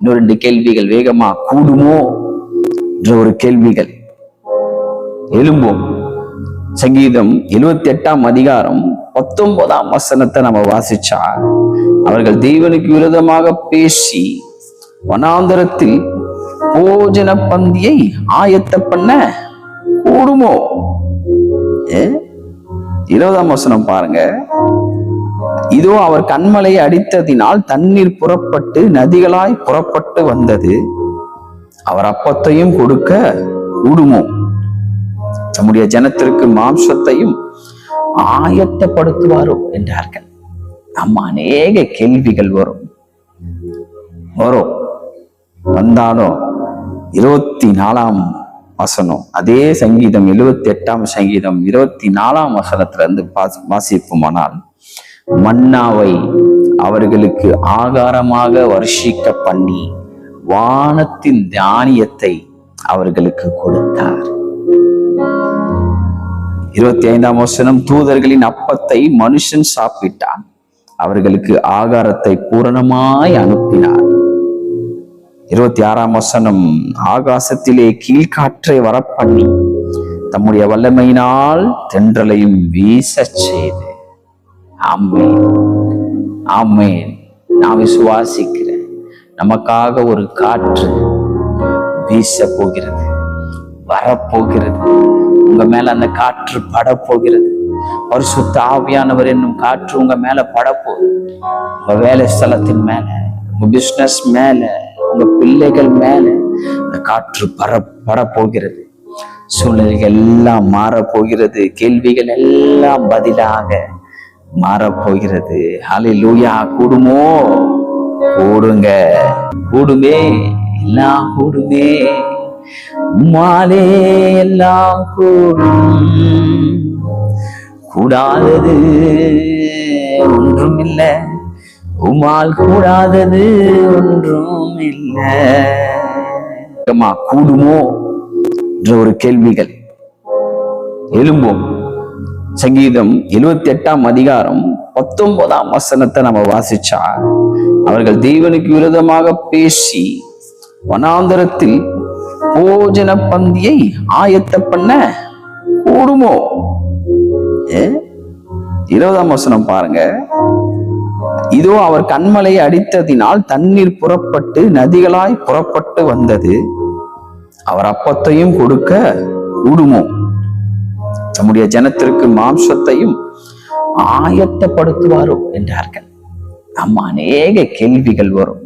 இன்னும் 2 கேள்விகள் வேகமா கூடுமோ என்ற ஒரு கேள்விகள் எழும்பும். சங்கீதம் 78ஆம் அதிகாரம் 19ஆம் வசனத்தை நம்ம வாசிச்சா, அவர்கள் தேவனுக்கு விரோதமாக பேசி வனாந்தரத்தில் போஜன பந்தியை ஆயத்த பண்ண கூடுமோ. 20ஆம் வசனம் பாருங்க. இதோ அவர் கன்மலையை அடித்ததினால் தண்ணீர் புறப்பட்டு நதிகளாய் புறப்பட்டு வந்தது, அவர் அப்பத்தையும் கொடுக்க கூடுமோ. நம்முடைய ஜனத்திற்கு மாம்சத்தையும் ஆயத்தப்படுத்துவாரோ என்றார்கள். நம்ம அநேக கேள்விகள் வரும் வந்தாலும் 24ஆம் வசனம், அதே சங்கீதம் 78ஆம் சங்கீதம் 24ஆம் வசனத்துல இருந்து வாசிப்போமானால், மன்னாவை அவர்களுக்கு ஆகாரமாக வருஷிக்க பண்ணி வானத்தின் தானியத்தை அவர்களுக்கு கொடுத்தார். 25ஆம் வசனம், தூதர்களின் அப்பத்தை மனுஷன் சாப்பிட்டான், அவர்களுக்கு ஆகாரத்தை பூரணமாய் அனுப்பினார். 26ஆம் வசனம், ஆகாசத்திலே கீழ்காற்றை வரப்பண்ணி தம்முடைய வல்லமையினால் தென்றலையும் வீச செய்து. ஆமென், ஆமென். நான் விசுவாசிக்கிறேன், நமக்காக ஒரு காற்று வீச போகிறது, வரப்போகிறது. உங்க மேல அந்த காற்று படப்போகிறது. பரிசுத்த ஆவியானவர் என்னும் காற்று உங்க மேல படப்போகுது. உங்க வேலை ஸ்தலத்தின் மேல, உங்க பிசினஸ் மேல, உங்க பிள்ளைகள் மேல இந்த காற்று படப்போகிறது. சூழ்நிலைகள் எல்லாம் மாறப்போகிறது. கேள்விகள் எல்லாம் பதிலாக மாறப்போகிறது. ஹல்லேலூயா. கூடுமோ? கூடுங்க, கூடுமே, எல்லாம் கூடுமே. உம்மாலே எல்லாம் கூடும், கூடாதது ஒன்றும் இல்லை, உம்மால் கூடாதது ஒன்றும் இல்லை. கூடுமோ என்ற ஒரு கேள்விகள் எழும்பும். சங்கீதம் 78ஆம் அதிகாரம் 19ஆம் வசனத்தை நம்ம வாசிச்சா, அவர்கள் தேவனுக்கு விரோதமாக பேசி வனாந்தரத்தில் போஜன பந்தியை ஆயத்த பண்ண கூடுமோ. 20ஆம் வசனம் பாருங்க. இதோ அவர் கன்மலையை அடித்ததினால் தண்ணீர் புறப்பட்டு நதிகளாய் புறப்பட்டு வந்தது, அவர் அப்பத்தையும் கொடுக்க கூடுமோ. நம்முடைய ஜனத்திற்கு மாம்சத்தையும் ஆயத்தப்படுத்துவாரோ என்றார்கள். நம்ம அநேக கேள்விகள் வரும்